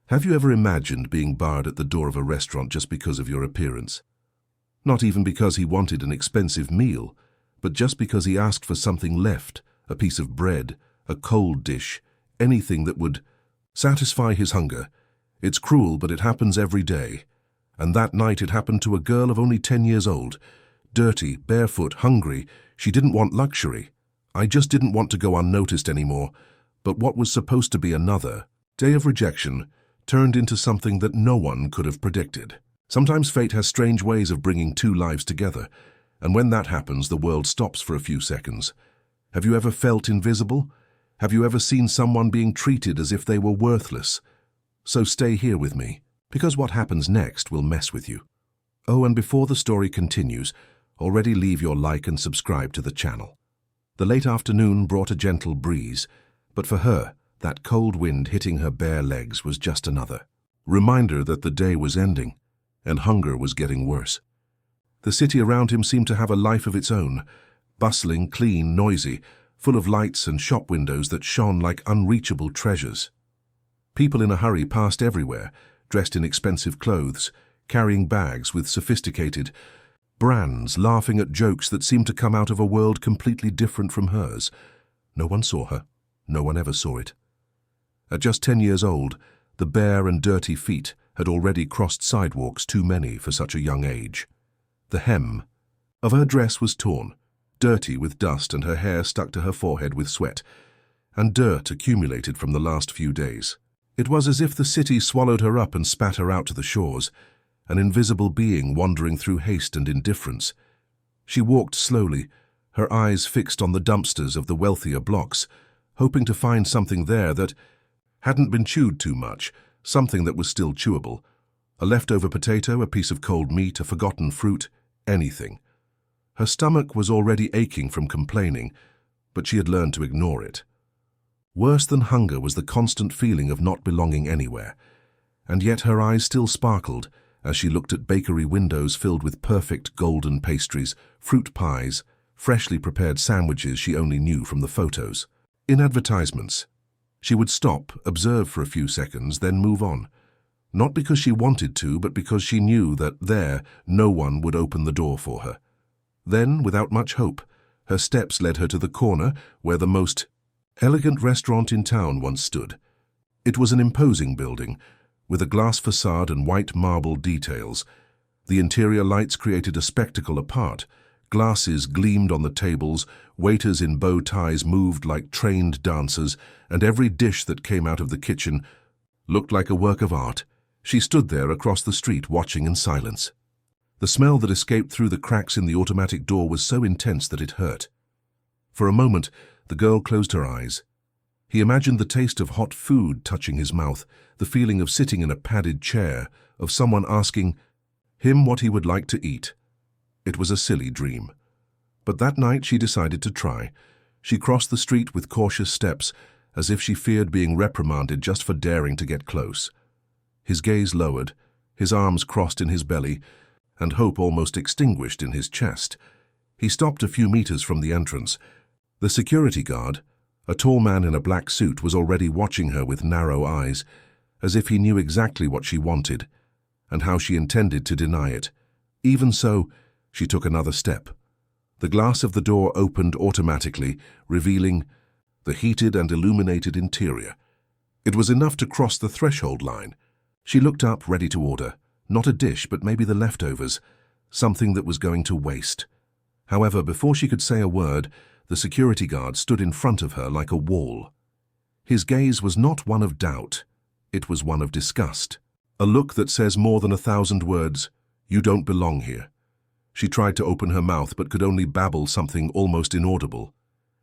Have you ever imagined being barred at the door of a restaurant just because of your appearance? Not even because he wanted an expensive meal, but just because he asked for something left, a piece of bread, a cold dish, anything that would satisfy his hunger. It's cruel, but it happens every day. And that night it happened to a girl of only 10 years old. Dirty, barefoot, hungry. She didn't want luxury. I just didn't want to go unnoticed anymore. But what was supposed to be another day of rejection turned into something that no one could have predicted. Sometimes fate has strange ways of bringing two lives together, and when that happens, the world stops for a few seconds. Have you ever felt invisible? Have you ever seen someone being treated as if they were worthless? So stay here with me, because what happens next will mess with you. Oh, and before the story continues, already leave your like and subscribe to the channel. The late afternoon brought a gentle breeze, but for her, that cold wind hitting her bare legs was just another reminder that the day was ending, and hunger was getting worse. The city around him seemed to have a life of its own, bustling, clean, noisy, full of lights and shop windows that shone like unreachable treasures. People in a hurry passed everywhere, dressed in expensive clothes, carrying bags with sophisticated brands, laughing at jokes that seemed to come out of a world completely different from hers. No one saw her. No one ever saw it. At just 10 years old, the bare and dirty feet had already crossed sidewalks too many for such a young age. The hem of her dress was torn, dirty with dust, and her hair stuck to her forehead with sweat, and dirt accumulated from the last few days. It was as if the city swallowed her up and spat her out to the shores, an invisible being wandering through haste and indifference. She walked slowly, her eyes fixed on the dumpsters of the wealthier blocks, hoping to find something there that hadn't been chewed too much, something that was still chewable. A leftover potato, a piece of cold meat, a forgotten fruit, anything. Her stomach was already aching from complaining, but she had learned to ignore it. Worse than hunger was the constant feeling of not belonging anywhere, and yet her eyes still sparkled as she looked at bakery windows filled with perfect golden pastries, fruit pies, freshly prepared sandwiches she only knew from the photos. In advertisements, she would stop, observe for a few seconds, then move on. Not because she wanted to, but because she knew that there no one would open the door for her. Then, without much hope, her steps led her to the corner where the most elegant restaurant in town once stood. It was an imposing building, with a glass facade and white marble details. The interior lights created a spectacle apart. Glasses gleamed on the tables, waiters in bow ties moved like trained dancers, and every dish that came out of the kitchen looked like a work of art. She stood there across the street watching in silence. The smell that escaped through the cracks in the automatic door was so intense that it hurt. For a moment, the girl closed her eyes. He imagined the taste of hot food touching his mouth, the feeling of sitting in a padded chair, of someone asking him what he would like to eat. It was a silly dream. But that night she decided to try. She crossed the street with cautious steps, as if she feared being reprimanded just for daring to get close. His gaze lowered, his arms crossed in his belly, and hope almost extinguished in his chest. He stopped a few meters from the entrance. The security guard, a tall man in a black suit, was already watching her with narrow eyes, as if he knew exactly what she wanted, and how she intended to deny it. Even so, she took another step. The glass of the door opened automatically, revealing the heated and illuminated interior. It was enough to cross the threshold line. She looked up, ready to order. Not a dish, but maybe the leftovers, something that was going to waste. However, before she could say a word, the security guard stood in front of her like a wall. His gaze was not one of doubt. It was one of disgust. A look that says more than 1,000 words, "You don't belong here." She tried to open her mouth but could only babble something almost inaudible.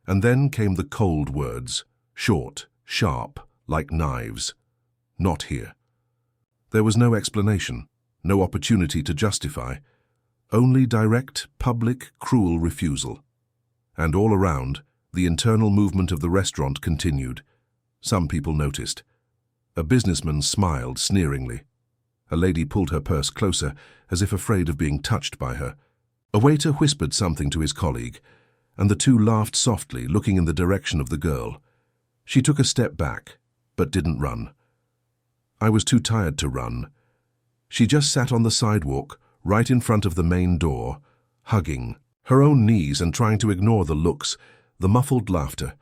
And then came the cold words, short, sharp, like knives. "Not here." There was no explanation, no opportunity to justify, only direct, public, cruel refusal. And all around, the internal movement of the restaurant continued. Some people noticed. A businessman smiled sneeringly. A lady pulled her purse closer, as if afraid of being touched by her. A waiter whispered something to his colleague, and the two laughed softly, looking in the direction of the girl. She took a step back, but didn't run. I was too tired to run. She just sat on the sidewalk, right in front of the main door, hugging her own knees and trying to ignore the looks, the muffled laughter,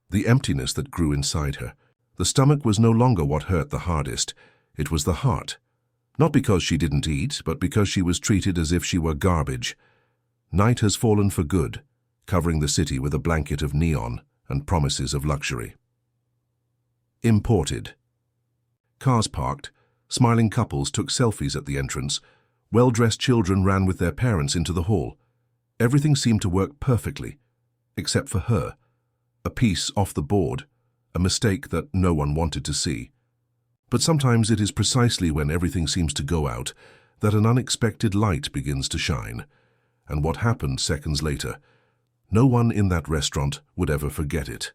the emptiness that grew inside her. The stomach was no longer what hurt the hardest. It was the heart. Not because she didn't eat, but because she was treated as if she were garbage. Night has fallen for good, covering the city with a blanket of neon and promises of luxury. Imported. Cars parked, smiling couples took selfies at the entrance, well-dressed children ran with their parents into the hall. Everything seemed to work perfectly, except for her. A piece off the board, a mistake that no one wanted to see. But sometimes it is precisely when everything seems to go out that an unexpected light begins to shine. And what happened seconds later, no one in that restaurant would ever forget it.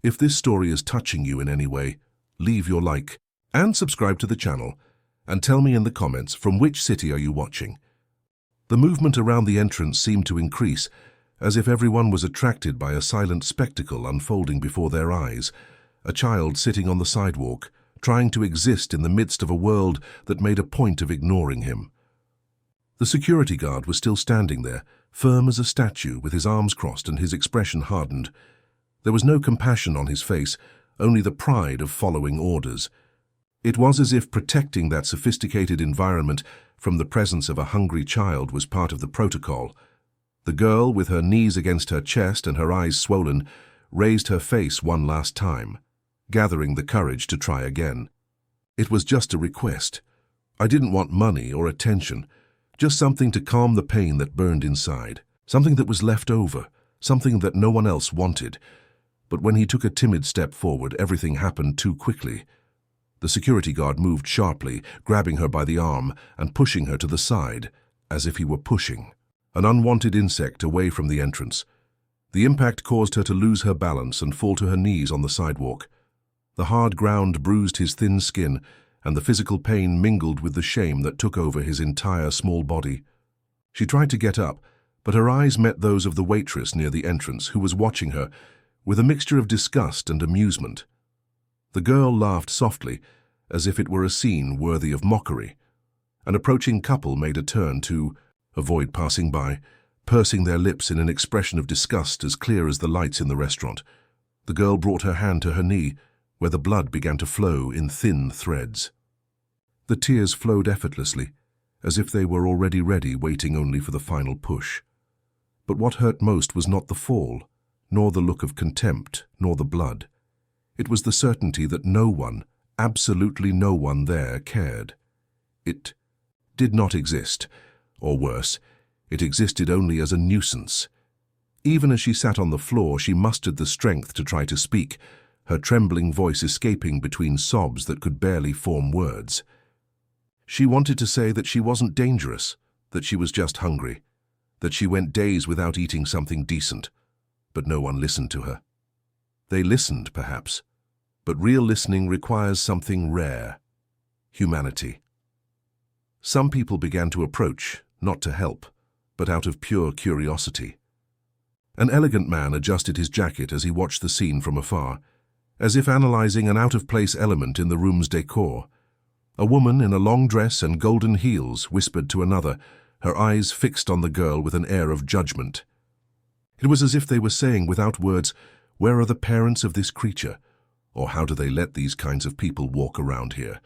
If this story is touching you in any way, leave your like and subscribe to the channel, and tell me in the comments from which city are you watching. The movement around the entrance seemed to increase, as if everyone was attracted by a silent spectacle unfolding before their eyes, a child sitting on the sidewalk, trying to exist in the midst of a world that made a point of ignoring him. The security guard was still standing there, firm as a statue, with his arms crossed and his expression hardened. There was no compassion on his face, only the pride of following orders. It was as if protecting that sophisticated environment from the presence of a hungry child was part of the protocol. The girl, with her knees against her chest and her eyes swollen, raised her face one last time, gathering the courage to try again. It was just a request. I didn't want money or attention, just something to calm the pain that burned inside, something that was left over, something that no one else wanted. But when he took a timid step forward, everything happened too quickly. The security guard moved sharply, grabbing her by the arm and pushing her to the side, as if he were pushing an unwanted insect away from the entrance. The impact caused her to lose her balance and fall to her knees on the sidewalk. The hard ground bruised his thin skin, and the physical pain mingled with the shame that took over his entire small body. She tried to get up, but her eyes met those of the waitress near the entrance, who was watching her with a mixture of disgust and amusement. The girl laughed softly, as if it were a scene worthy of mockery. An approaching couple made a turn to avoid passing by, pursing their lips in an expression of disgust as clear as the lights in the restaurant. The girl brought her hand to her knee, where the blood began to flow in thin threads. The tears flowed effortlessly, as if they were already ready, waiting only for the final push. But what hurt most was not the fall, nor the look of contempt, nor the blood. It was the certainty that no one, absolutely no one there, cared. It did not exist, or worse, it existed only as a nuisance. Even as she sat on the floor, she mustered the strength to try to speak, her trembling voice escaping between sobs that could barely form words. She wanted to say that she wasn't dangerous, that she was just hungry, that she went days without eating something decent, but no one listened to her. They listened, perhaps, but real listening requires something rare: humanity. Some people began to approach, not to help, but out of pure curiosity. An elegant man adjusted his jacket as he watched the scene from afar, as if analyzing an out-of-place element in the room's decor. A woman in a long dress and golden heels whispered to another, her eyes fixed on the girl with an air of judgment. It was as if they were saying without words, "Where are the parents of this creature? Or how do they let these kinds of people walk around here?"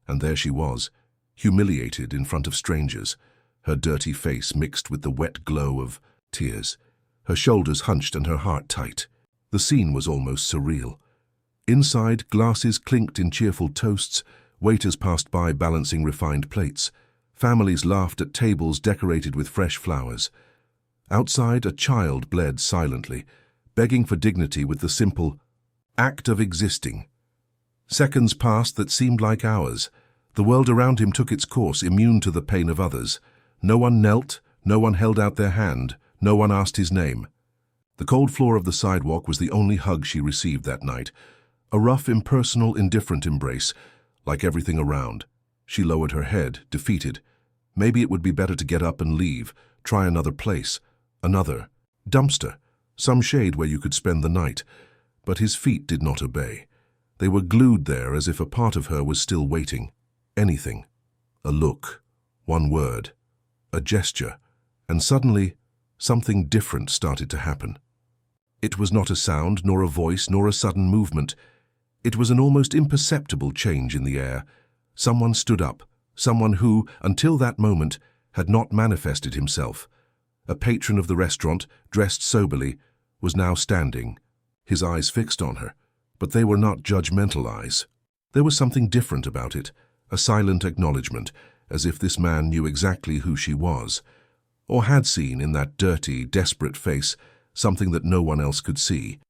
And there she was, humiliated in front of strangers, her dirty face mixed with the wet glow of tears, her shoulders hunched and her heart tight. The scene was almost surreal. Inside, glasses clinked in cheerful toasts, waiters passed by balancing refined plates, families laughed at tables decorated with fresh flowers. Outside, a child bled silently, begging for dignity with the simple act of existing. Seconds passed that seemed like hours. The world around him took its course, immune to the pain of others. No one knelt, no one held out their hand, no one asked his name. The cold floor of the sidewalk was the only hug she received that night, a rough, impersonal, indifferent embrace, like everything around. She lowered her head, defeated. Maybe it would be better to get up and leave, try another place, another dumpster, some shade where you could spend the night. But his feet did not obey. They were glued there as if a part of her was still waiting. Anything. A look, one word, a gesture, and suddenly something different started to happen. It was not a sound, nor a voice, nor a sudden movement. It was an almost imperceptible change in the air. Someone stood up, someone who, until that moment, had not manifested himself. A patron of the restaurant, dressed soberly, was now standing, his eyes fixed on her. But they were not judgmental eyes. There was something different about it, a silent acknowledgement, as if this man knew exactly who she was, or had seen in that dirty, desperate face something that no one else could see.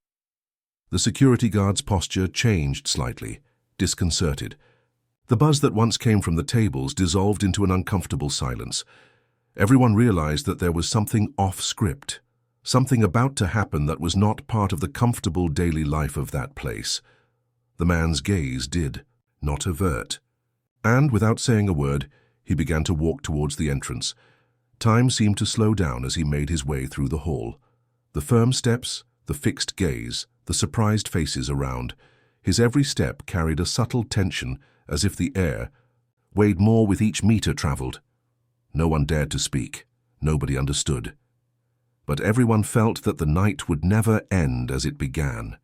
The security guard's posture changed slightly, disconcerted. The buzz that once came from the tables dissolved into an uncomfortable silence. Everyone realized that there was something off-script, something about to happen that was not part of the comfortable daily life of that place. The man's gaze did not avert. And, without saying a word, he began to walk towards the entrance. Time seemed to slow down as he made his way through the hall. The firm steps, the fixed gaze, the surprised faces around. His every step carried a subtle tension, as if the air weighed more with each meter traveled. No one dared to speak. Nobody understood. But everyone felt that the night would never end as it began.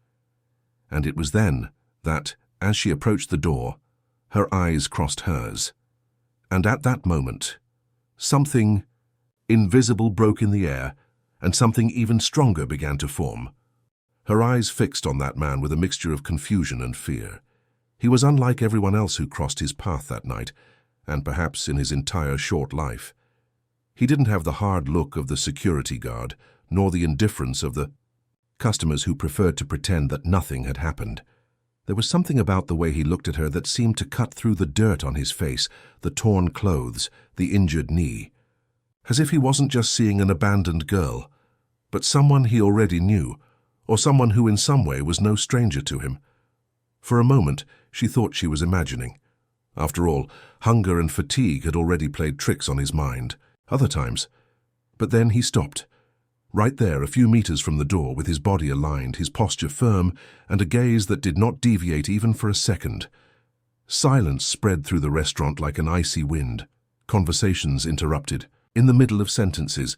And it was then that, as she approached the door, her eyes crossed hers. And at that moment, something invisible broke in the air, and something even stronger began to form. Her eyes fixed on that man with a mixture of confusion and fear. He was unlike everyone else who crossed his path that night, and perhaps in his entire short life. He didn't have the hard look of the security guard, nor the indifference of the customers who preferred to pretend that nothing had happened. There was something about the way he looked at her that seemed to cut through the dirt on his face, the torn clothes, the injured knee. As if he wasn't just seeing an abandoned girl, but someone he already knew, or someone who in some way was no stranger to him. For a moment, she thought she was imagining. After all, hunger and fatigue had already played tricks on his mind. Other times. But then he stopped. Right there, a few meters from the door, with his body aligned, his posture firm, and a gaze that did not deviate even for a second. Silence spread through the restaurant like an icy wind. Conversations interrupted. In the middle of sentences,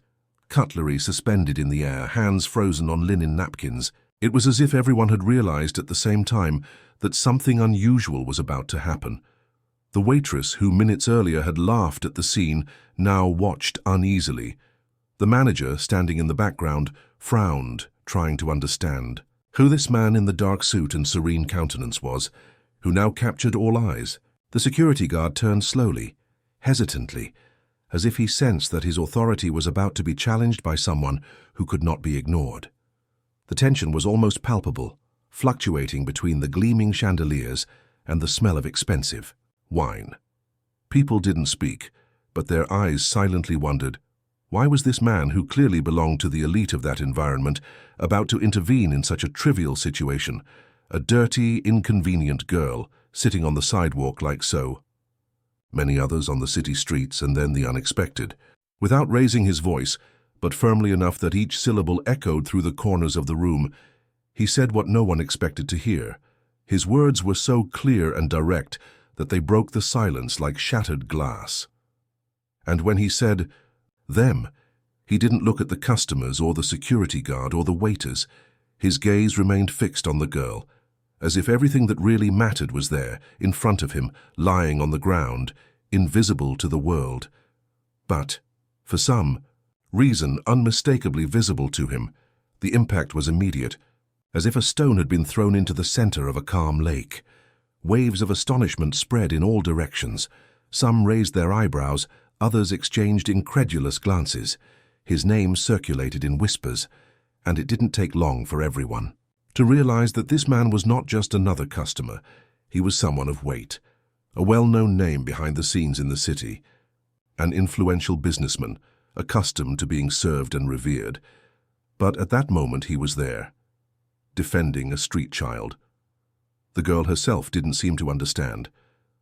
cutlery suspended in the air, hands frozen on linen napkins. It was as if everyone had realized at the same time that something unusual was about to happen. The waitress, who minutes earlier had laughed at the scene, now watched uneasily. The manager, standing in the background, frowned, trying to understand who this man in the dark suit and serene countenance was, who now captured all eyes. The security guard turned slowly, hesitantly, as if he sensed that his authority was about to be challenged by someone who could not be ignored. The tension was almost palpable, fluctuating between the gleaming chandeliers and the smell of expensive wine. People didn't speak, but their eyes silently wondered, why was this man, who clearly belonged to the elite of that environment, about to intervene in such a trivial situation? A dirty, inconvenient girl, sitting on the sidewalk like so. Many others on the city streets, and then the unexpected. Without raising his voice, but firmly enough that each syllable echoed through the corners of the room, he said what no one expected to hear. His words were so clear and direct that they broke the silence like shattered glass. And when he said, "them," he didn't look at the customers or the security guard or the waiters. His gaze remained fixed on the girl, as if everything that really mattered was there, in front of him, lying on the ground, invisible to the world. But, for some reason unmistakably visible to him, the impact was immediate, as if a stone had been thrown into the center of a calm lake. Waves of astonishment spread in all directions. Some raised their eyebrows, others exchanged incredulous glances. His name circulated in whispers, and it didn't take long for everyone to realize that this man was not just another customer. He was someone of weight, a well-known name behind the scenes in the city, an influential businessman, accustomed to being served and revered. But at that moment he was there, defending a street child. The girl herself didn't seem to understand.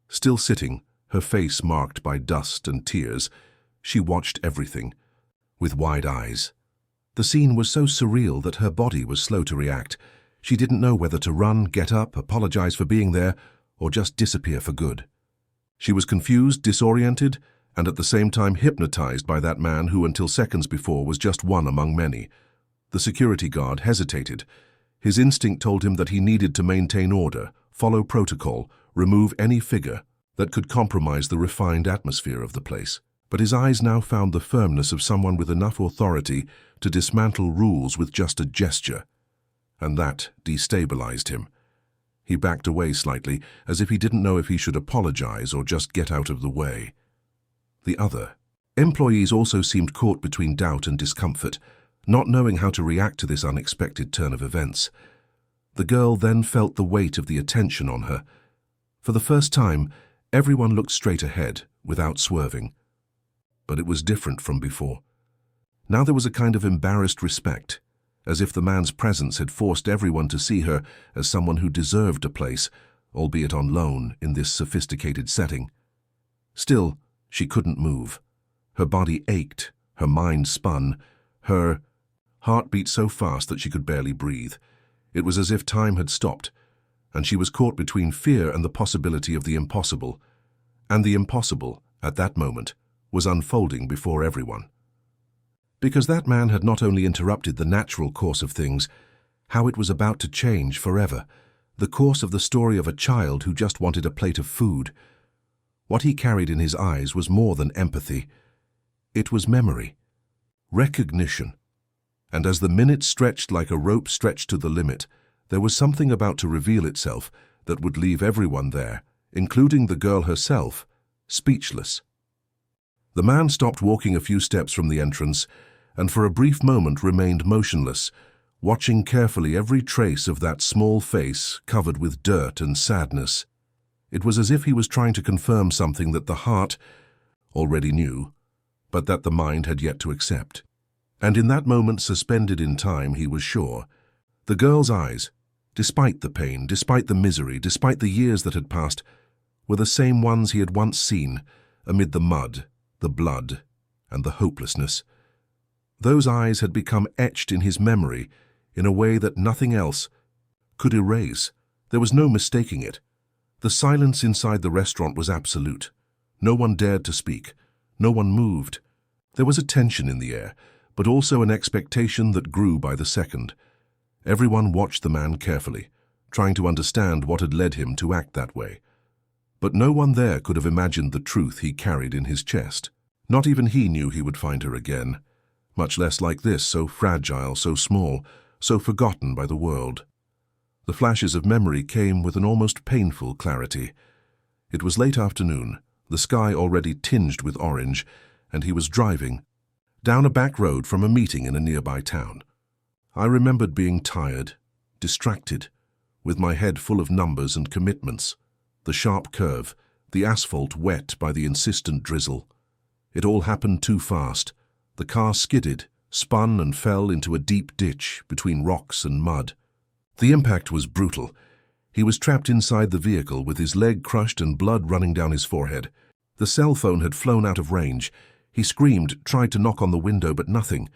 Still sitting, her face marked by dust and tears, she watched everything, with wide eyes. The scene was so surreal that her body was slow to react. She didn't know whether to run, get up, apologize for being there, or just disappear for good. She was confused, disoriented, and at the same time hypnotized by that man who until seconds before was just one among many. The security guard hesitated. His instinct told him that he needed to maintain order, follow protocol, remove any figure that could compromise the refined atmosphere of the place. But his eyes now found the firmness of someone with enough authority to dismantle rules with just a gesture. And that destabilized him. He backed away slightly, as if he didn't know if he should apologize or just get out of the way. The other employees also seemed caught between doubt and discomfort, not knowing how to react to this unexpected turn of events. The girl then felt the weight of the attention on her. For the first time, everyone looked straight ahead, without swerving. But it was different from before. Now there was a kind of embarrassed respect, as if the man's presence had forced everyone to see her as someone who deserved a place, albeit on loan, in this sophisticated setting. Still, she couldn't move. Her body ached, her mind spun, her heart beat so fast that she could barely breathe. It was as if time had stopped, and she was caught between fear and the possibility of the impossible. And the impossible, at that moment, was unfolding before everyone. Because that man had not only interrupted the natural course of things, how it was about to change forever, the course of the story of a child who just wanted a plate of food. What he carried in his eyes was more than empathy. It was memory, recognition. And as the minutes stretched like a rope stretched to the limit, there was something about to reveal itself that would leave everyone there, including the girl herself, speechless. The man stopped walking a few steps from the entrance and for a brief moment remained motionless, watching carefully every trace of that small face covered with dirt and sadness. It was as if he was trying to confirm something that the heart already knew, but that the mind had yet to accept. And in that moment, suspended in time, he was sure. The girl's eyes, despite the pain, despite the misery, despite the years that had passed, were the same ones he had once seen amid the mud, the blood, and the hopelessness. Those eyes had become etched in his memory in a way that nothing else could erase. There was no mistaking it. The silence inside the restaurant was absolute. No one dared to speak. No one moved. There was a tension in the air, but also an expectation that grew by the second. Everyone watched the man carefully, trying to understand what had led him to act that way. But no one there could have imagined the truth he carried in his chest. Not even he knew he would find her again, much less like this, so fragile, so small, so forgotten by the world. The flashes of memory came with an almost painful clarity. It was late afternoon, the sky already tinged with orange, and he was driving down a back road from a meeting in a nearby town. I remembered being tired, distracted, with my head full of numbers and commitments, the sharp curve, the asphalt wet by the insistent drizzle. It all happened too fast. The car skidded, spun and fell into a deep ditch between rocks and mud. The impact was brutal. He was trapped inside the vehicle with his leg crushed and blood running down his forehead. The cell phone had flown out of range. He screamed, tried to knock on the window, but nothing.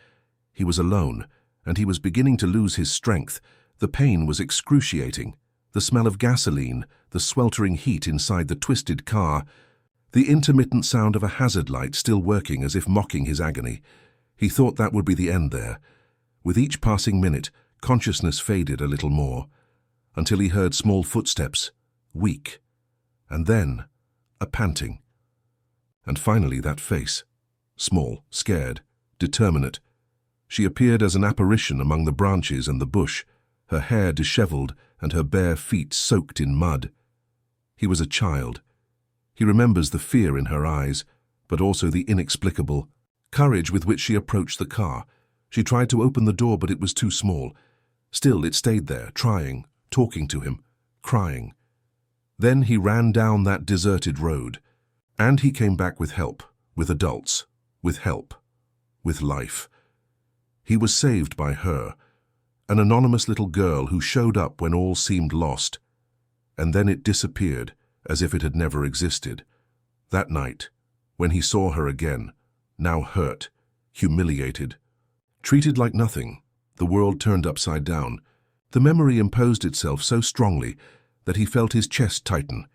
He was alone, and he was beginning to lose his strength. The pain was excruciating. The smell of gasoline, the sweltering heat inside the twisted car, the intermittent sound of a hazard light still working as if mocking his agony. He thought that would be the end there. With each passing minute, consciousness faded a little more, until he heard small footsteps, weak, and then a panting. And finally that face, small, scared, determinate. She appeared as an apparition among the branches and the bush, her hair disheveled and her bare feet soaked in mud. He was a child. He remembers the fear in her eyes, but also the inexplicable courage with which she approached the car. She tried to open the door, but it was too small. Still, it stayed there, trying, talking to him, crying. Then he ran down that deserted road, and he came back with help, with adults, with help, with life. He was saved by her, an anonymous little girl who showed up when all seemed lost, and then it disappeared as if it had never existed. That night, when he saw her again, now hurt, humiliated, treated like nothing, the world turned upside down, The memory imposed itself so strongly that he felt his chest tighten.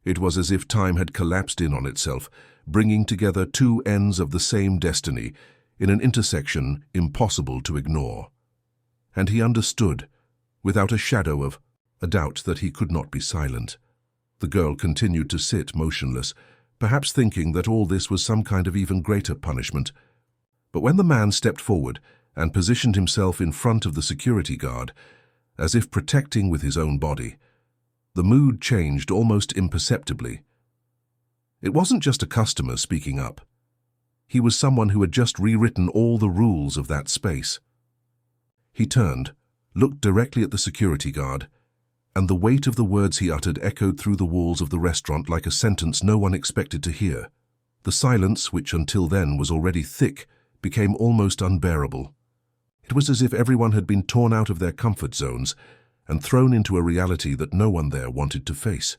It was as if time had collapsed in on itself, bringing together two ends of the same destiny in an intersection impossible to ignore. And he understood, without a shadow of a doubt, that he could not be silent. The girl continued to sit motionless, perhaps thinking that all this was some kind of even greater punishment. But when the man stepped forward and positioned himself in front of the security guard, as if protecting with his own body, the mood changed almost imperceptibly. It wasn't just a customer speaking up. He was someone who had just rewritten all the rules of that space. He turned, looked directly at the security guard, and the weight of the words he uttered echoed through the walls of the restaurant like a sentence no one expected to hear. The silence, which until then was already thick, became almost unbearable. It was as if everyone had been torn out of their comfort zones and thrown into a reality that no one there wanted to face.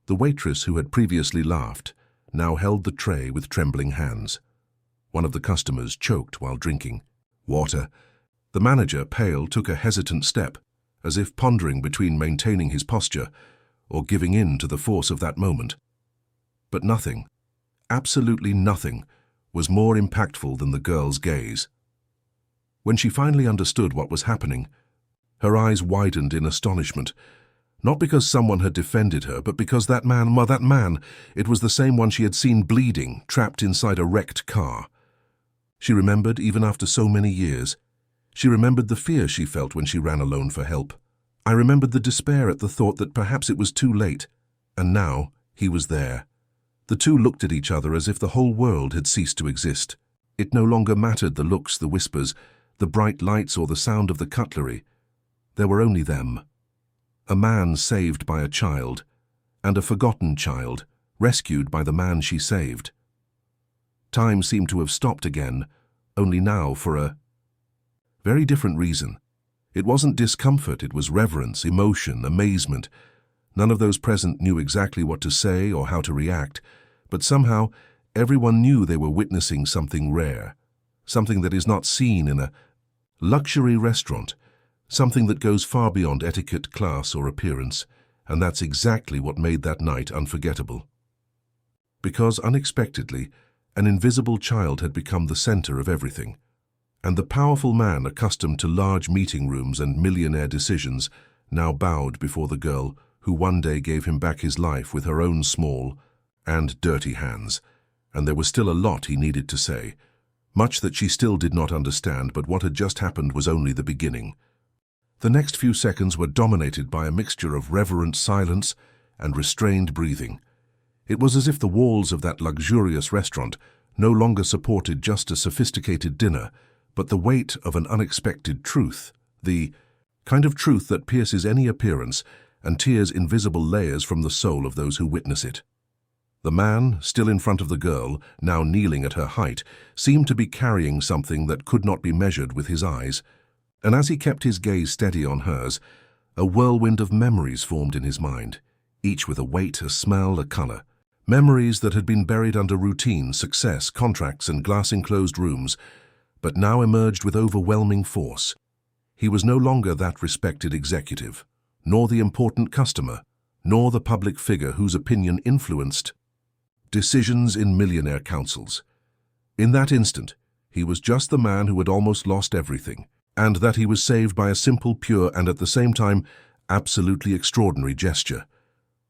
The waitress who had previously laughed now held the tray with trembling hands. One of the customers choked while drinking water. The manager, pale, took a hesitant step, as if pondering between maintaining his posture or giving in to the force of that moment. But nothing, absolutely nothing, was more impactful than the girl's gaze. When she finally understood what was happening, her eyes widened in astonishment, not because someone had defended her, but because that man, it was the same one she had seen bleeding, trapped inside a wrecked car. She remembered, even after so many years. She remembered the fear she felt when she ran alone for help. I remembered the despair at the thought that perhaps it was too late, and now he was there. The two looked at each other as if the whole world had ceased to exist. It no longer mattered the looks, the whispers, the bright lights, or the sound of the cutlery. There were only them. A man saved by a child, and a forgotten child, rescued by the man she saved. Time seemed to have stopped again, only now for a very different reason. It wasn't discomfort, it was reverence, emotion, amazement. None of those present knew exactly what to say or how to react, but somehow everyone knew they were witnessing something rare, something that is not seen in a luxury restaurant, something that goes far beyond etiquette, class, or appearance, and that's exactly what made that night unforgettable. Because unexpectedly, an invisible child had become the center of everything. And the powerful man, accustomed to large meeting rooms and millionaire decisions, now bowed before the girl who one day gave him back his life with her own small and dirty hands. And there was still a lot he needed to say, much that she still did not understand, but what had just happened was only the beginning. The next few seconds were dominated by a mixture of reverent silence and restrained breathing. It was as if the walls of that luxurious restaurant no longer supported just a sophisticated dinner, but the weight of an unexpected truth, the kind of truth that pierces any appearance and tears invisible layers from the soul of those who witness it. The man, still in front of the girl, now kneeling at her height, seemed to be carrying something that could not be measured with his eyes, and as he kept his gaze steady on hers, a whirlwind of memories formed in his mind, each with a weight, a smell, a color. Memories that had been buried under routine, success, contracts, and glass-enclosed rooms, but now emerged with overwhelming force. He was no longer that respected executive, nor the important customer, nor the public figure whose opinion influenced decisions in millionaire councils. In that instant, he was just the man who had almost lost everything, and that he was saved by a simple, pure, and at the same time, absolutely extraordinary gesture.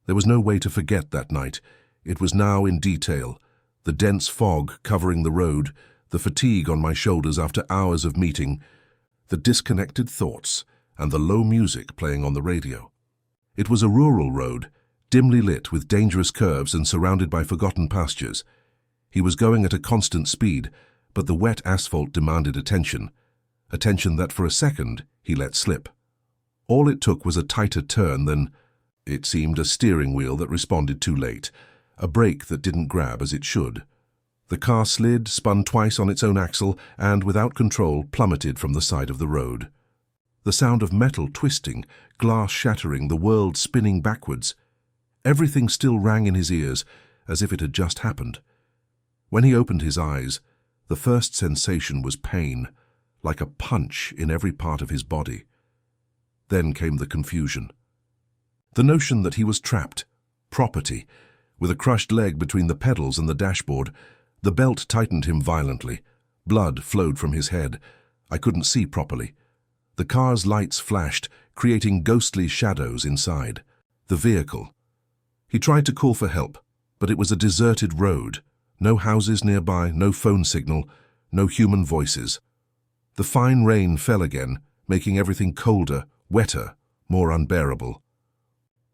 There was no way to forget that night. It was now in detail, the dense fog covering the road, the fatigue on my shoulders after hours of meeting, the disconnected thoughts, and the low music playing on the radio. It was a rural road, dimly lit with dangerous curves and surrounded by forgotten pastures. He was going at a constant speed, but the wet asphalt demanded attention that for a second he let slip. All it took was a tighter turn than, it seemed, a steering wheel that responded too late, a brake that didn't grab as it should. The car slid, spun twice on its own axle, and, without control, plummeted from the side of the road. The sound of metal twisting, glass shattering, the world spinning backwards. Everything still rang in his ears, as if it had just happened. When he opened his eyes, the first sensation was pain, like a punch in every part of his body. Then came the confusion. The notion that he was trapped, property, with a crushed leg between the pedals and the dashboard. The belt tightened him violently. Blood flowed from his head. I couldn't see properly. The car's lights flashed, creating ghostly shadows inside. The vehicle. He tried to call for help, but it was a deserted road. No houses nearby, no phone signal, no human voices. The fine rain fell again, making everything colder, wetter, more unbearable.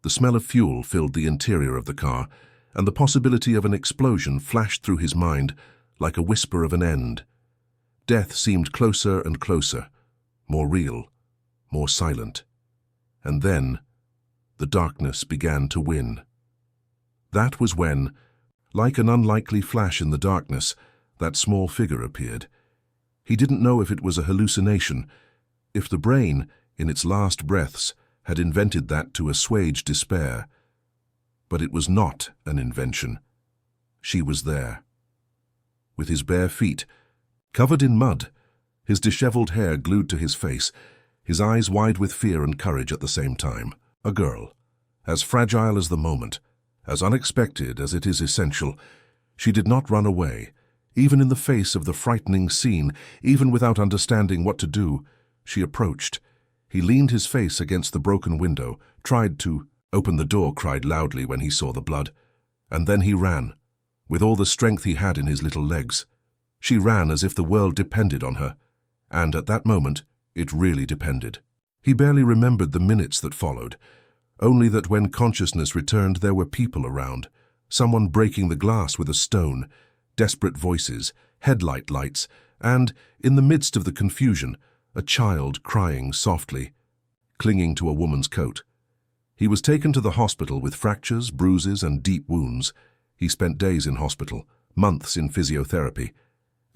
The smell of fuel filled the interior of the car, and the possibility of an explosion flashed through his mind like a whisper of an end. Death seemed closer and closer, more real, more silent. And then, the darkness began to win. That was when, like an unlikely flash in the darkness, that small figure appeared. He didn't know if it was a hallucination, if the brain, in its last breaths, had invented that to assuage despair. But it was not an invention. She was there. With his bare feet, covered in mud, his disheveled hair glued to his face, his eyes wide with fear and courage at the same time. A girl, as fragile as the moment, as unexpected as it is essential. She did not run away, even in the face of the frightening scene, even without understanding what to do. She approached. He leaned his face against the broken window, tried to open the door, cried loudly when he saw the blood. And then he ran, with all the strength he had in his little legs. She ran as if the world depended on her, and at that moment, it really depended. He barely remembered the minutes that followed, only that when consciousness returned there were people around, someone breaking the glass with a stone, desperate voices, headlight lights, and, in the midst of the confusion, a child crying softly, clinging to a woman's coat. He was taken to the hospital with fractures, bruises, and deep wounds. He spent days in hospital, months in physiotherapy,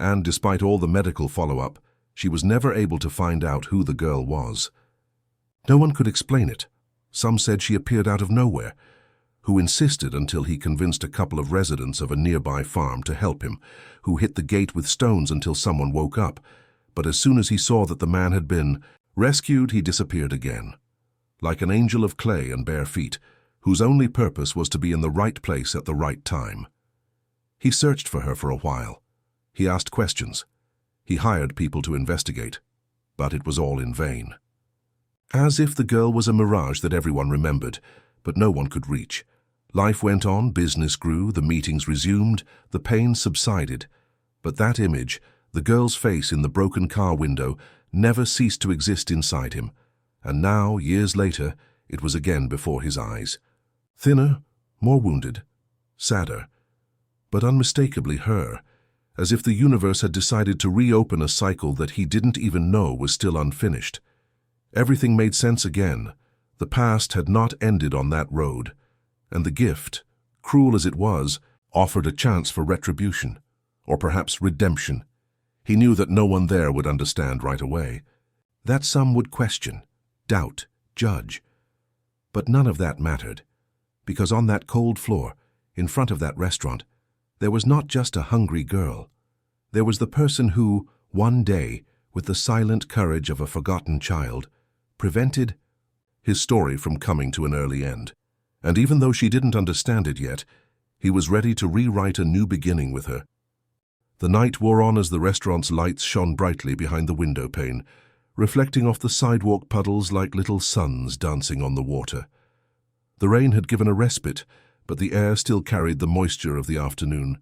and despite all the medical follow-up, she was never able to find out who the girl was. No one could explain it. Some said she appeared out of nowhere, who insisted until he convinced a couple of residents of a nearby farm to help him, who hit the gate with stones until someone woke up. But as soon as he saw that the man had been rescued, he disappeared again, like an angel of clay and bare feet, whose only purpose was to be in the right place at the right time. He searched for her for a while. He asked questions. He hired people to investigate, but it was all in vain. As if the girl was a mirage that everyone remembered, but no one could reach. Life went on, business grew, the meetings resumed, the pain subsided. But that image, the girl's face in the broken car window, never ceased to exist inside him, and now, years later, it was again before his eyes. Thinner, more wounded, sadder, but unmistakably her, as if the universe had decided to reopen a cycle that he didn't even know was still unfinished. Everything made sense again. The past had not ended on that road, and the gift, cruel as it was, offered a chance for retribution, or perhaps redemption. He knew that no one there would understand right away, that some would question, doubt, judge. But none of that mattered, because on that cold floor, in front of that restaurant, there was not just a hungry girl. There was the person who, one day, with the silent courage of a forgotten child, prevented his story from coming to an early end. And even though she didn't understand it yet, he was ready to rewrite a new beginning with her. The night wore on as the restaurant's lights shone brightly behind the window pane, reflecting off the sidewalk puddles like little suns dancing on the water. The rain had given a respite, but the air still carried the moisture of the afternoon,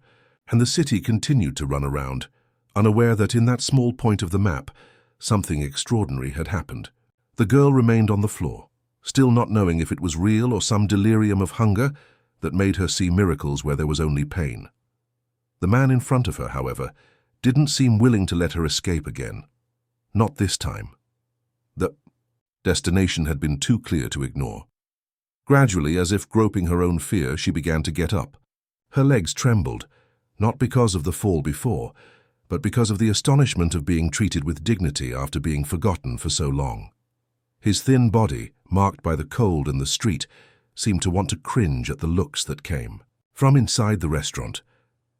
and the city continued to run around, unaware that in that small point of the map, something extraordinary had happened. The girl remained on the floor, still not knowing if it was real or some delirium of hunger that made her see miracles where there was only pain. The man in front of her, however, didn't seem willing to let her escape again. Not this time. The destination had been too clear to ignore. Gradually, as if groping her own fear, she began to get up. Her legs trembled, not because of the fall before, but because of the astonishment of being treated with dignity after being forgotten for so long. His thin body, marked by the cold and the street, seemed to want to cringe at the looks that came. From inside the restaurant,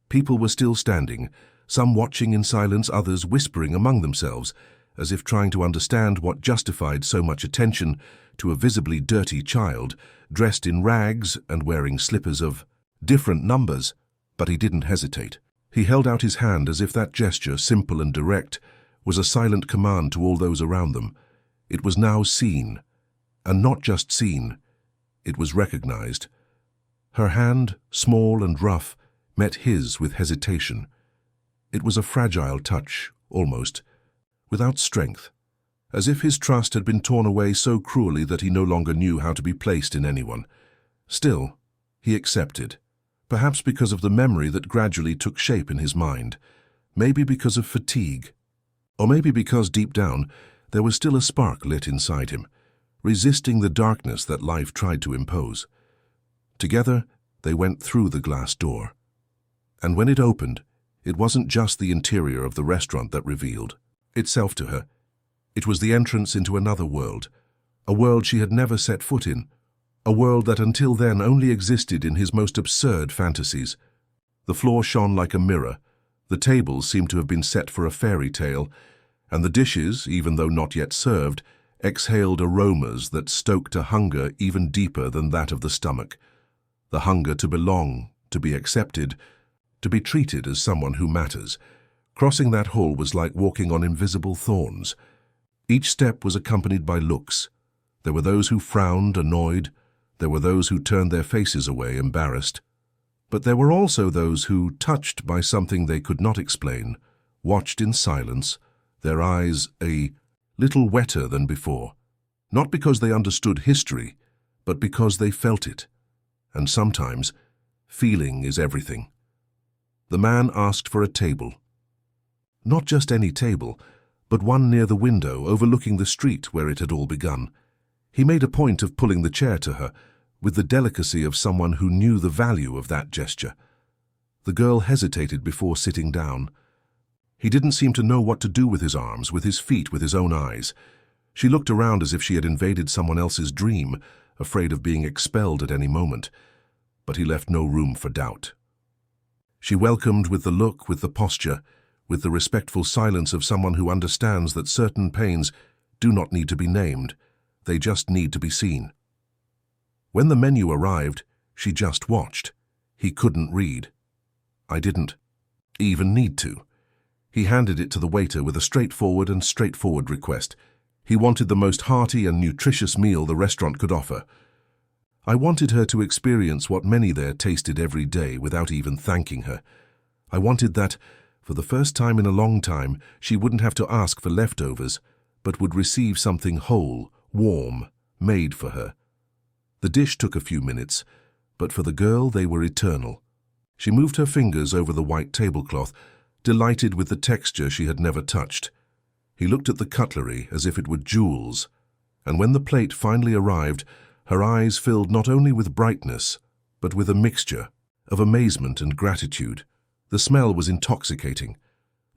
people were still standing, some watching in silence, others whispering among themselves, as if trying to understand what justified so much attention to a visibly dirty child, dressed in rags and wearing slippers of different numbers. But he didn't hesitate. He held out his hand as if that gesture, simple and direct, was a silent command to all those around them. It was now seen, and not just seen, it was recognized. Her hand, small and rough, met his with hesitation. It was a fragile touch, almost, without strength, as if his trust had been torn away so cruelly that he no longer knew how to be placed in anyone. Still, he accepted, perhaps because of the memory that gradually took shape in his mind, maybe because of fatigue, or maybe because deep down there was still a spark lit inside him, resisting the darkness that life tried to impose. Together, they went through the glass door. And when it opened, it wasn't just the interior of the restaurant that revealed itself to her. It was the entrance into another world, a world she had never set foot in, a world that until then only existed in his most absurd fantasies. The floor shone like a mirror, the tables seemed to have been set for a fairy tale, and the dishes, even though not yet served, exhaled aromas that stoked a hunger even deeper than that of the stomach. The hunger to belong, to be accepted, to be treated as someone who matters. Crossing that hall was like walking on invisible thorns. Each step was accompanied by looks. There were those who frowned, annoyed. There were those who turned their faces away, embarrassed. But there were also those who, touched by something they could not explain, watched in silence, their eyes a little wetter than before. Not because they understood history, but because they felt it. And sometimes, feeling is everything. The man asked for a table. Not just any table, but one near the window overlooking the street where it had all begun. He made a point of pulling the chair to her, with the delicacy of someone who knew the value of that gesture. The girl hesitated before sitting down. He didn't seem to know what to do with his arms, with his feet, with his own eyes. She looked around as if she had invaded someone else's dream, afraid of being expelled at any moment. But he left no room for doubt. She welcomed with the look, with the posture, with the respectful silence of someone who understands that certain pains do not need to be named, they just need to be seen. When the menu arrived, she just watched. He couldn't read. I didn't even need to. He handed it to the waiter with a straightforward request. He wanted the most hearty and nutritious meal the restaurant could offer. I wanted her to experience what many there tasted every day without even thanking her. I wanted that, for the first time in a long time, she wouldn't have to ask for leftovers, but would receive something whole, warm, made for her. The dish took a few minutes, but for the girl they were eternal. She moved her fingers over the white tablecloth, delighted with the texture she had never touched. He looked at the cutlery as if it were jewels, and when the plate finally arrived, her eyes filled not only with brightness, but with a mixture of amazement and gratitude. The smell was intoxicating.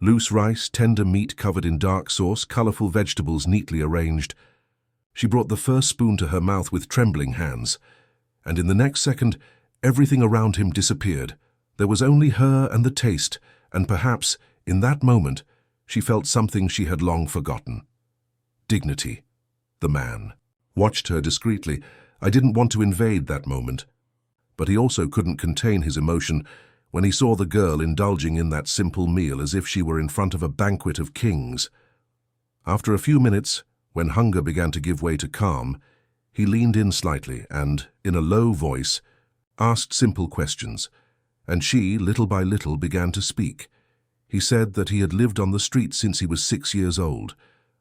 Loose rice, tender meat covered in dark sauce, colorful vegetables neatly arranged. She brought the first spoon to her mouth with trembling hands, and in the next second, everything around him disappeared. There was only her and the taste, and perhaps, in that moment, she felt something she had long forgotten. Dignity. The man watched her discreetly. I didn't want to invade that moment. But he also couldn't contain his emotion when he saw the girl indulging in that simple meal as if she were in front of a banquet of kings. After a few minutes, when hunger began to give way to calm, he leaned in slightly and, in a low voice, asked simple questions, and she, little by little, began to speak. He said that he had lived on the street since he was 6 years old,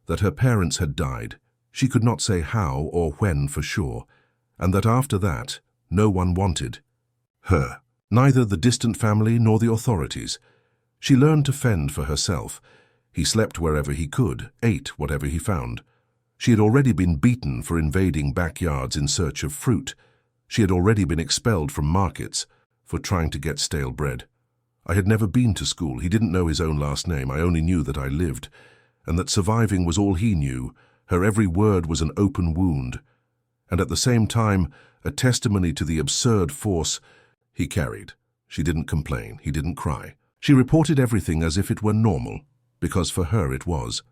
that her parents had died, she could not say how or when for sure, and that after that, no one wanted her, neither the distant family nor the authorities. She learned to fend for herself. He slept wherever he could, ate whatever he found. She had already been beaten for invading backyards in search of fruit. She had already been expelled from markets for trying to get stale bread. I had never been to school. He didn't know his own last name. I only knew that I lived, and that surviving was all he knew. Her every word was an open wound, and at the same time, a testimony to the absurd force he carried. She didn't complain. He didn't cry. She reported everything as if it were normal, because for her it was.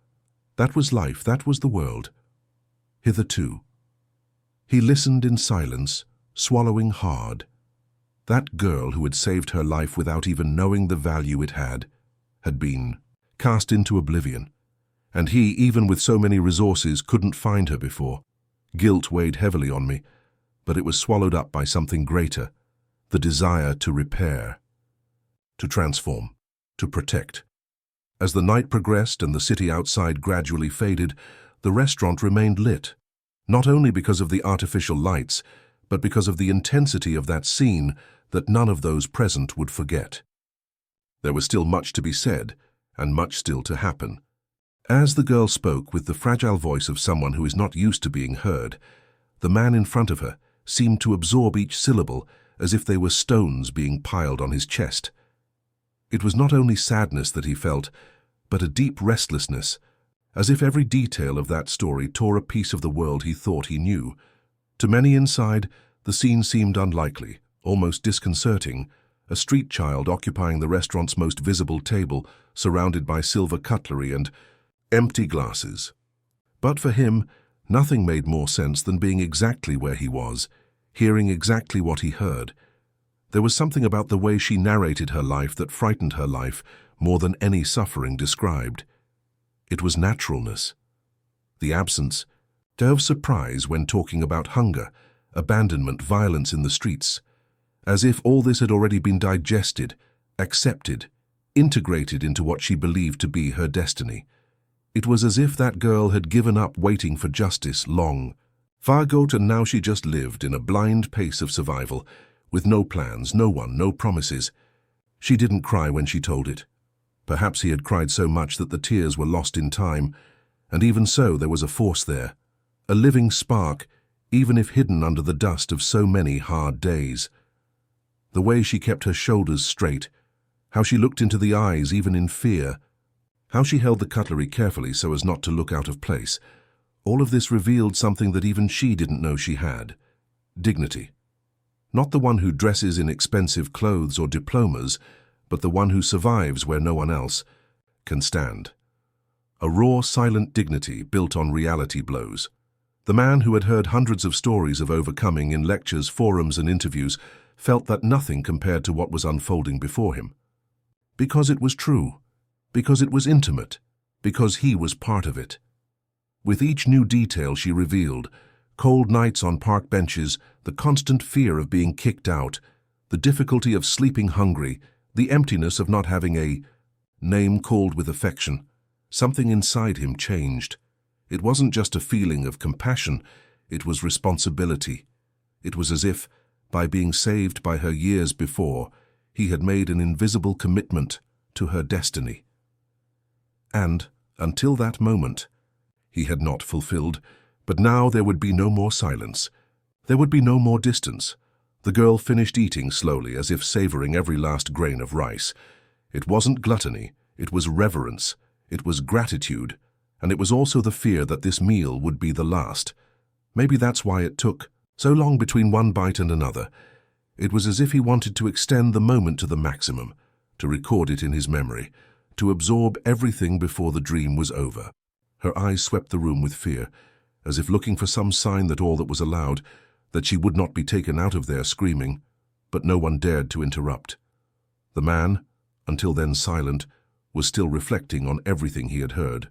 That was life, that was the world. Hitherto. He listened in silence, swallowing hard. That girl who had saved her life without even knowing the value it had been cast into oblivion. And he, even with so many resources, couldn't find her before. Guilt weighed heavily on me, but it was swallowed up by something greater, the desire to repair, to transform, to protect. As the night progressed and the city outside gradually faded, the restaurant remained lit, not only because of the artificial lights, but because of the intensity of that scene that none of those present would forget. There was still much to be said, and much still to happen. As the girl spoke with the fragile voice of someone who is not used to being heard, the man in front of her seemed to absorb each syllable as if they were stones being piled on his chest. It was not only sadness that he felt, but a deep restlessness, as if every detail of that story tore a piece of the world he thought he knew. To many inside, the scene seemed unlikely, almost disconcerting, a street child occupying the restaurant's most visible table, surrounded by silver cutlery and empty glasses. But for him, nothing made more sense than being exactly where he was, hearing exactly what he heard. There was something about the way she narrated her life that frightened her life more than any suffering described. It was naturalness. The absence of surprise when talking about hunger, abandonment, violence in the streets, as if all this had already been digested, accepted, integrated into what she believed to be her destiny. It was as if that girl had given up waiting for justice long, far ago, and now she just lived in a blind pace of survival, with no plans, no one, no promises. She didn't cry when she told it. Perhaps he had cried so much that the tears were lost in time, and even so there was a force there, a living spark, even if hidden under the dust of so many hard days. The way she kept her shoulders straight, how she looked into the eyes even in fear, how she held the cutlery carefully so as not to look out of place, all of this revealed something that even she didn't know she had. Dignity. Not the one who dresses in expensive clothes or diplomas, but the one who survives where no one else can stand. A raw, silent dignity built on reality blows. The man who had heard hundreds of stories of overcoming in lectures, forums, and interviews felt that nothing compared to what was unfolding before him. Because it was true, because it was intimate, because he was part of it. With each new detail she revealed, cold nights on park benches, the constant fear of being kicked out, the difficulty of sleeping hungry, the emptiness of not having a name called with affection. Something inside him changed. It wasn't just a feeling of compassion, it was responsibility. It was as if, by being saved by her years before, he had made an invisible commitment to her destiny. And, until that moment, he had not fulfilled, but now there would be no more silence. There would be no more distance. The girl finished eating slowly, as if savoring every last grain of rice. It wasn't gluttony, it was reverence, it was gratitude, and it was also the fear that this meal would be the last. Maybe that's why it took so long between one bite and another. It was as if he wanted to extend the moment to the maximum, to record it in his memory, to absorb everything before the dream was over. Her eyes swept the room with fear, as if looking for some sign that all that was allowed, that she would not be taken out of there screaming, but no one dared to interrupt. The man, until then silent, was still reflecting on everything he had heard.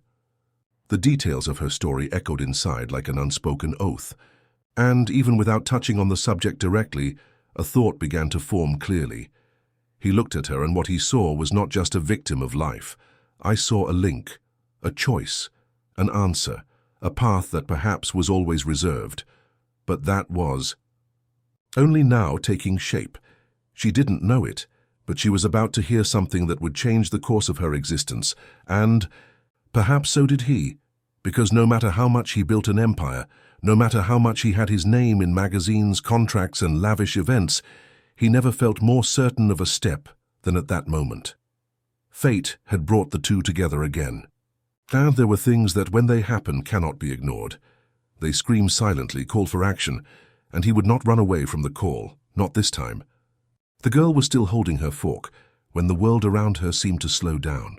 The details of her story echoed inside like an unspoken oath, and even without touching on the subject directly, a thought began to form clearly. He looked at her, and what he saw was not just a victim of life. I saw a link, a choice, an answer, a path that perhaps was always reserved, but that was only now taking shape. She didn't know it, but she was about to hear something that would change the course of her existence, and perhaps so did he, because no matter how much he built an empire, no matter how much he had his name in magazines, contracts, and lavish events, he never felt more certain of a step than at that moment. Fate had brought the two together again. And there were things that, when they happen, cannot be ignored. They scream silently, call for action, and he would not run away from the call, not this time. The girl was still holding her fork when the world around her seemed to slow down.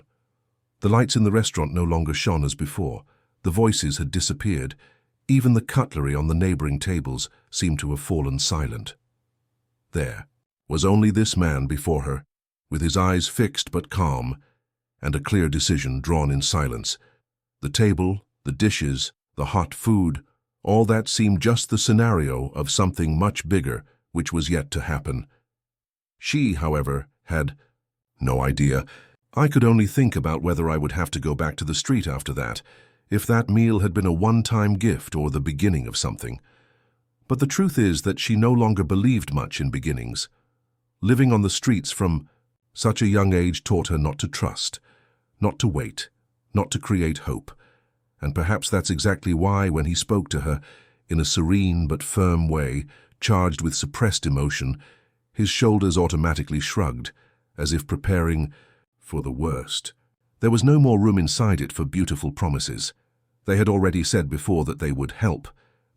The lights in the restaurant no longer shone as before. The voices had disappeared. Even the cutlery on the neighboring tables seemed to have fallen silent. There was only this man before her, with his eyes fixed but calm, and a clear decision drawn in silence. The table, the dishes, the hot food, all that seemed just the scenario of something much bigger which was yet to happen. She, however, had no idea. I could only think about whether I would have to go back to the street after that, if that meal had been a one-time gift or the beginning of something. But the truth is that she no longer believed much in beginnings. Living on the streets from such a young age taught her not to trust, not to wait, not to create hope. And perhaps that's exactly why, when he spoke to her, in a serene but firm way, charged with suppressed emotion, his shoulders automatically shrugged, as if preparing for the worst. There was no more room inside it for beautiful promises. They had already said before that they would help,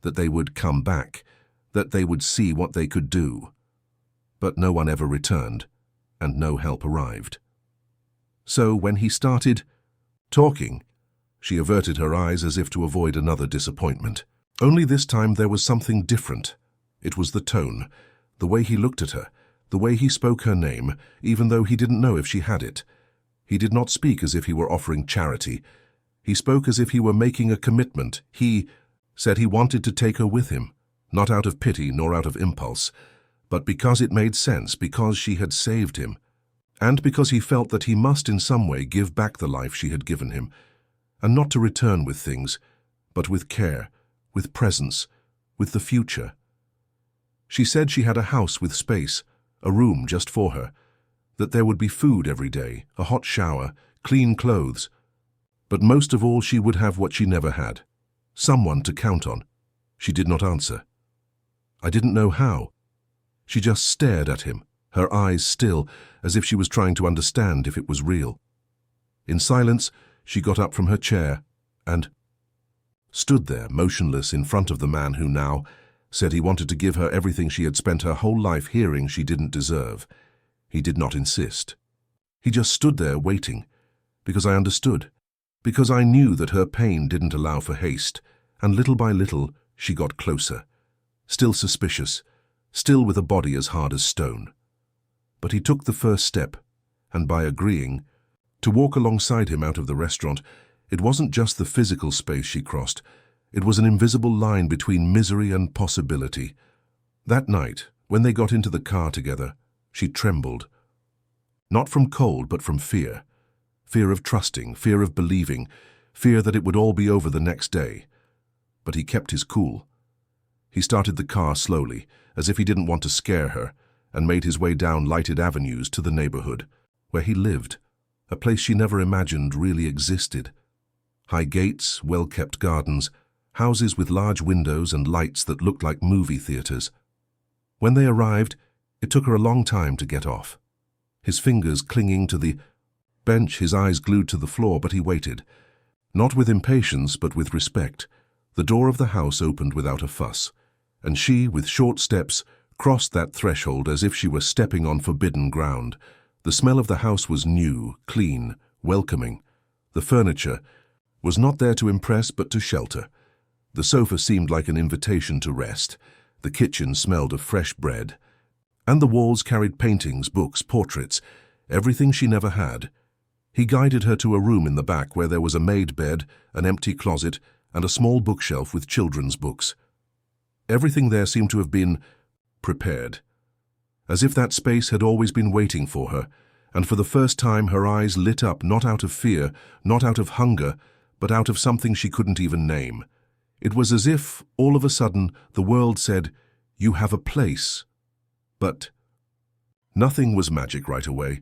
that they would come back, that they would see what they could do. But no one ever returned, and no help arrived. So when he started talking, she averted her eyes as if to avoid another disappointment. Only this time there was something different. It was the tone, the way he looked at her, the way he spoke her name, even though he didn't know if she had it. He did not speak as if he were offering charity. He spoke as if he were making a commitment. He said he wanted to take her with him, not out of pity nor out of impulse, but because it made sense, because she had saved him, and because he felt that he must in some way give back the life she had given him, and not to return with things, but with care, with presence, with the future. She said she had a house with space, a room just for her, that there would be food every day, a hot shower, clean clothes, but most of all she would have what she never had, someone to count on. She did not answer. I didn't know how. She just stared at him, her eyes still, as if she was trying to understand if it was real. In silence, she got up from her chair and stood there, motionless, in front of the man who now said he wanted to give her everything she had spent her whole life hearing she didn't deserve. He did not insist. He just stood there waiting, because I understood, because I knew that her pain didn't allow for haste, and little by little she got closer, still suspicious, still with a body as hard as stone. But he took the first step, and by agreeing to walk alongside him out of the restaurant, it wasn't just the physical space she crossed, it was an invisible line between misery and possibility. That night, when they got into the car together, she trembled. Not from cold, but from fear. Fear of trusting, fear of believing, fear that it would all be over the next day. But he kept his cool. He started the car slowly, as if he didn't want to scare her, and made his way down lighted avenues to the neighborhood, where he lived, a place she never imagined really existed. High gates, well-kept gardens, houses with large windows and lights that looked like movie theaters. When they arrived, it took her a long time to get off. His fingers clinging to the bench, his eyes glued to the floor, but he waited. Not with impatience, but with respect. The door of the house opened without a fuss, and she, with short steps, crossed that threshold as if she were stepping on forbidden ground. The smell of the house was new, clean, welcoming. The furniture was not there to impress but to shelter. The sofa seemed like an invitation to rest. The kitchen smelled of fresh bread. And the walls carried paintings, books, portraits, everything she never had. He guided her to a room in the back where there was a made bed, an empty closet, and a small bookshelf with children's books. Everything there seemed to have been prepared, as if that space had always been waiting for her, and for the first time her eyes lit up, not out of fear, not out of hunger, but out of something she couldn't even name. It was as if, all of a sudden, the world said, "You have a place." But nothing was magic right away.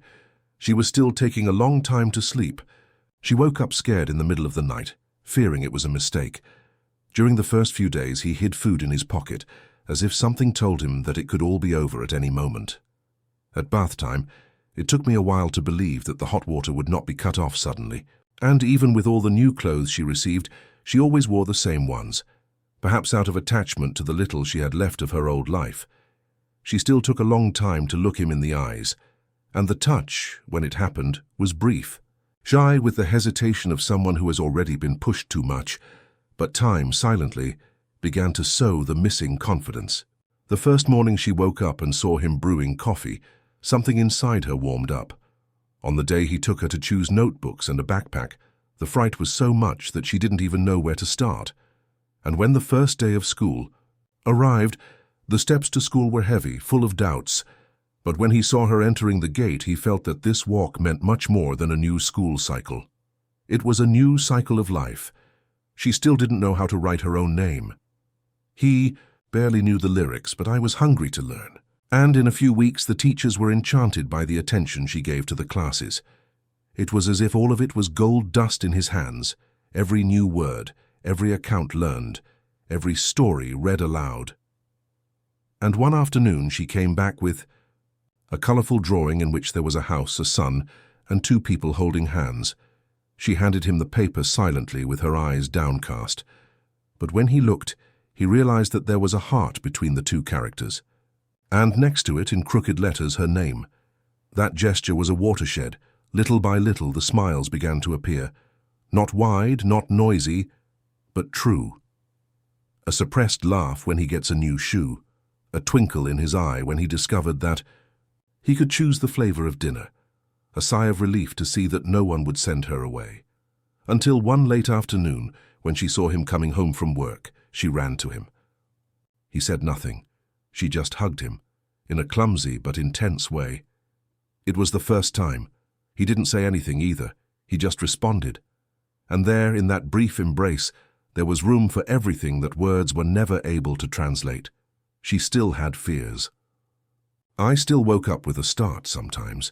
She was still taking a long time to sleep. She woke up scared in the middle of the night, fearing it was a mistake. During the first few days, he hid food in his pocket, as if something told him that it could all be over at any moment. At bath time, it took me a while to believe that the hot water would not be cut off suddenly. And even with all the new clothes she received, she always wore the same ones, perhaps out of attachment to the little she had left of her old life. She still took a long time to look him in the eyes, and the touch, when it happened, was brief. Shy with the hesitation of someone who has already been pushed too much, but time, silently, began to sow the missing confidence. The first morning she woke up and saw him brewing coffee, something inside her warmed up. On the day he took her to choose notebooks and a backpack, the fright was so much that she didn't even know where to start. And when the first day of school arrived, the steps to school were heavy, full of doubts. But when he saw her entering the gate, he felt that this walk meant much more than a new school cycle. It was a new cycle of life. She still didn't know how to write her own name. He barely knew the lyrics, but I was hungry to learn. And in a few weeks, the teachers were enchanted by the attention she gave to the classes. It was as if all of it was gold dust in his hands, every new word, every account learned, every story read aloud. And one afternoon she came back with a colorful drawing in which there was a house, a sun, and two people holding hands. She handed him the paper silently with her eyes downcast. But when he looked, he realized that there was a heart between the two characters. And next to it, in crooked letters, her name. That gesture was a watershed. Little by little, the smiles began to appear. Not wide, not noisy, but true. A suppressed laugh when he gets a new shoe. A twinkle in his eye when he discovered that he could choose the flavor of dinner. A sigh of relief to see that no one would send her away. Until one late afternoon, when she saw him coming home from work, she ran to him. He said nothing. She just hugged him, in a clumsy but intense way. It was the first time. He didn't say anything either. He just responded. And there, in that brief embrace, there was room for everything that words were never able to translate. She still had fears. I still woke up with a start sometimes.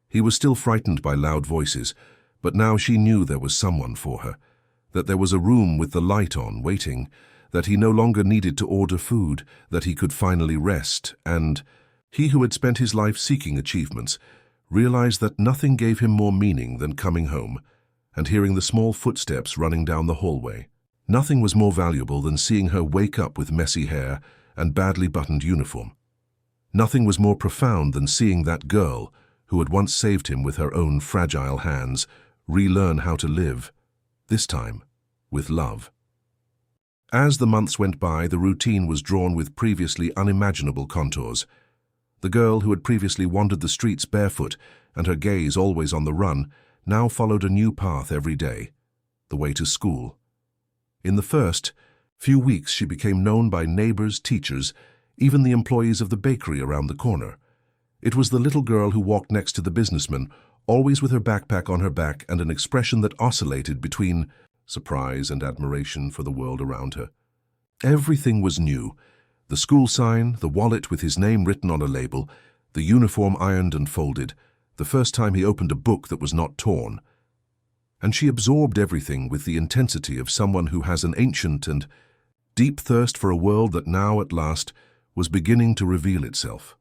He was still frightened by loud voices, but now she knew there was someone for her, that there was a room with the light on, waiting, that he no longer needed to order food, that he could finally rest, and he who had spent his life seeking achievements realized that nothing gave him more meaning than coming home and hearing the small footsteps running down the hallway. Nothing was more valuable than seeing her wake up with messy hair and badly buttoned uniform. Nothing was more profound than seeing that girl, who had once saved him with her own fragile hands, relearn how to live, this time with love. As the months went by, the routine was drawn with previously unimaginable contours. The girl who had previously wandered the streets barefoot and her gaze always on the run now followed a new path every day, the way to school. In the first few weeks, she became known by neighbors, teachers, even the employees of the bakery around the corner. It was the little girl who walked next to the businessman, always with her backpack on her back and an expression that oscillated between surprise and admiration for the world around her. Everything was new. The school sign, the wallet with his name written on a label, the uniform ironed and folded, the first time he opened a book that was not torn. And she absorbed everything with the intensity of someone who has an ancient and deep thirst for a world that now, at last, was beginning to reveal itself.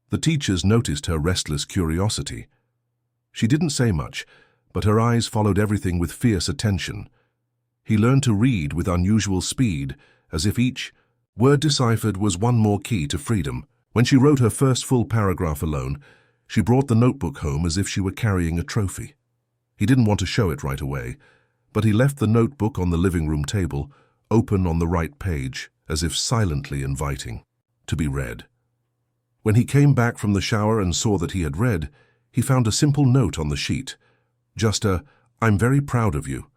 The teachers noticed her restless curiosity. She didn't say much, but her eyes followed everything with fierce attention. He learned to read with unusual speed, as if each word deciphered was one more key to freedom. When she wrote her first full paragraph alone, she brought the notebook home as if she were carrying a trophy. He didn't want to show it right away, but he left the notebook on the living room table, open on the right page, as if silently inviting to be read. When he came back from the shower and saw that he had read, he found a simple note on the sheet. Just a, "I'm very proud of you."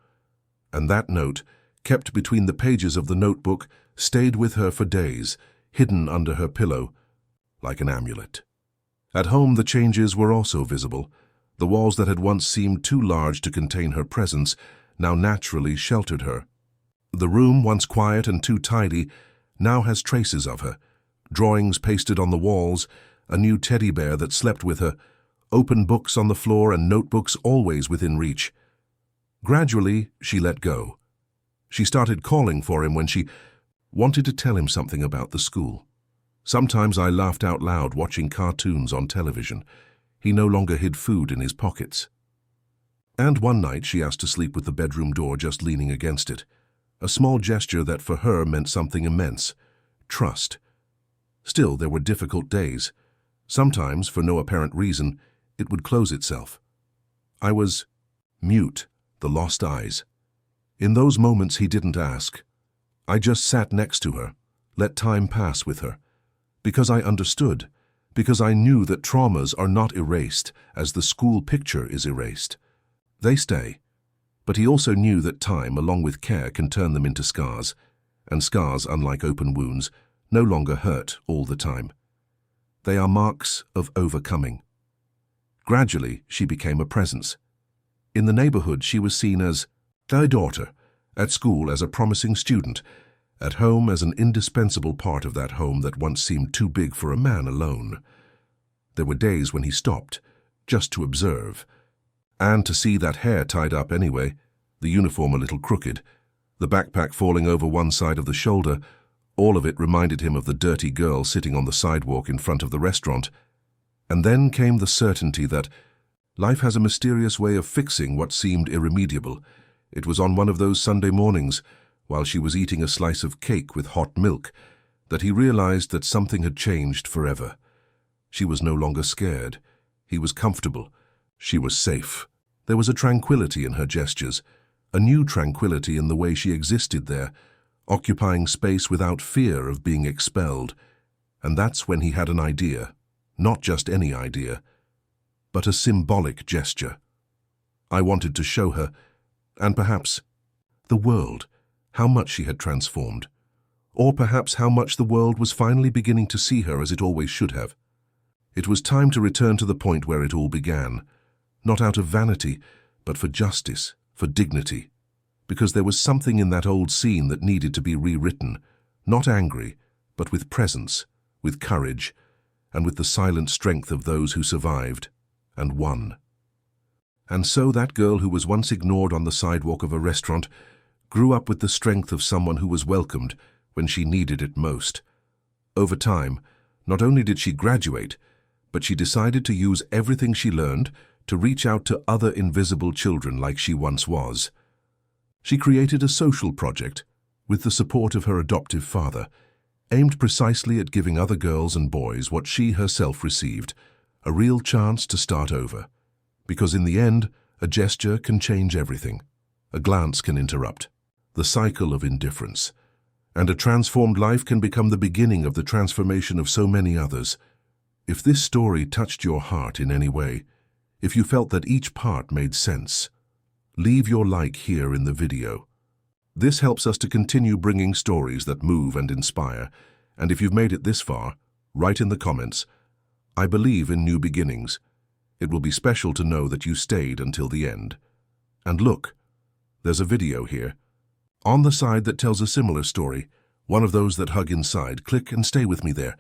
And that note, kept between the pages of the notebook, stayed with her for days, hidden under her pillow, like an amulet. At home, the changes were also visible. The walls that had once seemed too large to contain her presence now naturally sheltered her. The room, once quiet and too tidy, now has traces of her. Drawings pasted on the walls, a new teddy bear that slept with her, open books on the floor and notebooks always within reach. Gradually, she let go. She started calling for him when she wanted to tell him something about the school. Sometimes I laughed out loud watching cartoons on television. He no longer hid food in his pockets. And one night she asked to sleep with the bedroom door just leaning against it, a small gesture that for her meant something immense, trust. Still, there were difficult days. Sometimes, for no apparent reason, it would close itself. I was mute, the lost eyes. In those moments he didn't ask. I just sat next to her, let time pass with her. Because I understood, because I knew that traumas are not erased as the school picture is erased. They stay. But he also knew that time, along with care, can turn them into scars. And scars, unlike open wounds, no longer hurt all the time. They are marks of overcoming. Gradually, she became a presence. In the neighborhood, she was seen as their daughter, at school as a promising student, at home as an indispensable part of that home that once seemed too big for a man alone. There were days when he stopped, just to observe, and to see that hair tied up anyway, the uniform a little crooked, the backpack falling over one side of the shoulder. All of it reminded him of the dirty girl sitting on the sidewalk in front of the restaurant. And then came the certainty that life has a mysterious way of fixing what seemed irremediable. It was on one of those Sunday mornings, while she was eating a slice of cake with hot milk, that he realized that something had changed forever. She was no longer scared. He was comfortable. She was safe. There was a tranquility in her gestures, a new tranquility in the way she existed there, occupying space without fear of being expelled. And that's when he had an idea, not just any idea, but a symbolic gesture. I wanted to show her, and perhaps the world, how much she had transformed, or perhaps how much the world was finally beginning to see her as it always should have. It was time to return to the point where it all began, not out of vanity, but for justice, for dignity, because there was something in that old scene that needed to be rewritten, not angry, but with presence, with courage, and with the silent strength of those who survived and won. And so that girl who was once ignored on the sidewalk of a restaurant grew up with the strength of someone who was welcomed when she needed it most. Over time, not only did she graduate, but she decided to use everything she learned to reach out to other invisible children like she once was. She created a social project, with the support of her adoptive father, aimed precisely at giving other girls and boys what she herself received, a real chance to start over. Because in the end, a gesture can change everything. A glance can interrupt the cycle of indifference. And a transformed life can become the beginning of the transformation of so many others. If this story touched your heart in any way, if you felt that each part made sense, leave your like here in the video. This helps us to continue bringing stories that move and inspire. And if you've made it this far, write in the comments, "I believe in new beginnings." It will be special to know that you stayed until the end. And look, there's a video here, on the side that tells a similar story, one of those that hug inside. Click and stay with me there.